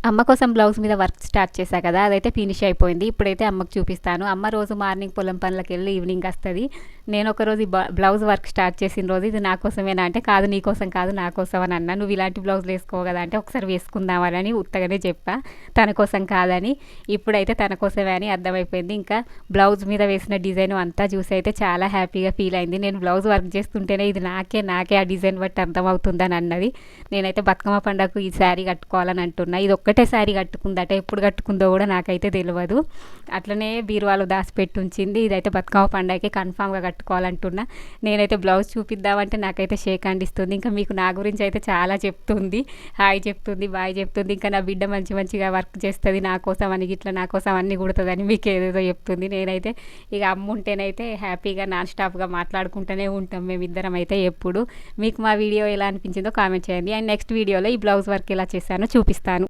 అమ్మ కోసం బ్లౌజ్ మీద వర్క్ స్టార్ట్ చేశా కదా, అదైతే ఫినిష్ అయిపోయింది. ఇప్పుడైతే అమ్మకు చూపిస్తాను. అమ్మ రోజు మార్నింగ్ పొలం పనులకు వెళ్ళి ఈవినింగ్ వస్తుంది. నేను ఒకరోజు ఈ బ్లౌజ్ వర్క్ స్టార్ట్ చేసిన రోజు ఇది నా కోసమేనా అంటే, కాదు నీ కోసం కాదు నా కోసం అని అన్నా. నువ్వు ఇలాంటి బ్లౌజులు వేసుకోవు కదా అంటే, ఒకసారి వేసుకుందామని ఉత్తగానే చెప్పా, తన కోసం కాదని. ఇప్పుడైతే తన కోసమే అని అర్థమైపోయింది. ఇంకా బ్లౌజ్ మీద వేసిన డిజైన్ అంతా చూసి అయితే చాలా హ్యాపీగా ఫీల్ అయింది. నేను బ్లౌజ్ వర్క్ చేస్తుంటేనే ఇది నాకే ఆ డిజైన్ బట్టి అర్థమవుతుందని అన్నది. నేనైతే బతుకమ్మ పండుగకు ఈ శారీ కట్టుకోవాలని అంటున్నా. ఇది ఒక్కటే శారీ కట్టుకుందట, ఎప్పుడు కట్టుకుందో కూడా నాకైతే తెలియదు. అట్లనే బీరువాలో దాచిపెట్టి ఉంచింది. ఇదైతే బతుకమ్మ పండుగకి కన్ఫామ్గా కట్టుకోవాలంటున్నా. నేనైతే బ్లౌజ్ చూపిద్దామంటే నాకైతే షేక్ హ్యాండ్ ఇస్తుంది. ఇంకా మీకు నా గురించి అయితే చాలా చెప్తుంది, హాయ్ చెప్తుంది, బాయ్ చెప్తుంది. ఇంకా నా బిడ్డ మంచిగా వర్క్ చేస్తుంది నా కోసం అని, ఇట్లా నా కోసం అన్నీ కుడుతుందని మీకు ఏదేదో చెప్తుంది. నేనైతే ఇక అమ్ముంటేనైతే హ్యాపీగా నాన్ స్టాప్గా మాట్లాడుకుంటూనే ఉంటాం మేమిద్దరం అయితే ఎప్పుడు. మీకు మా వీడియో ఎలా అనిపించిందో కామెంట్ చేయండి. అండ్ నెక్స్ట్ వీడియోలో ఈ బ్లౌజ్ వర్క్ ఎలా చేశానో చూపిస్తాను.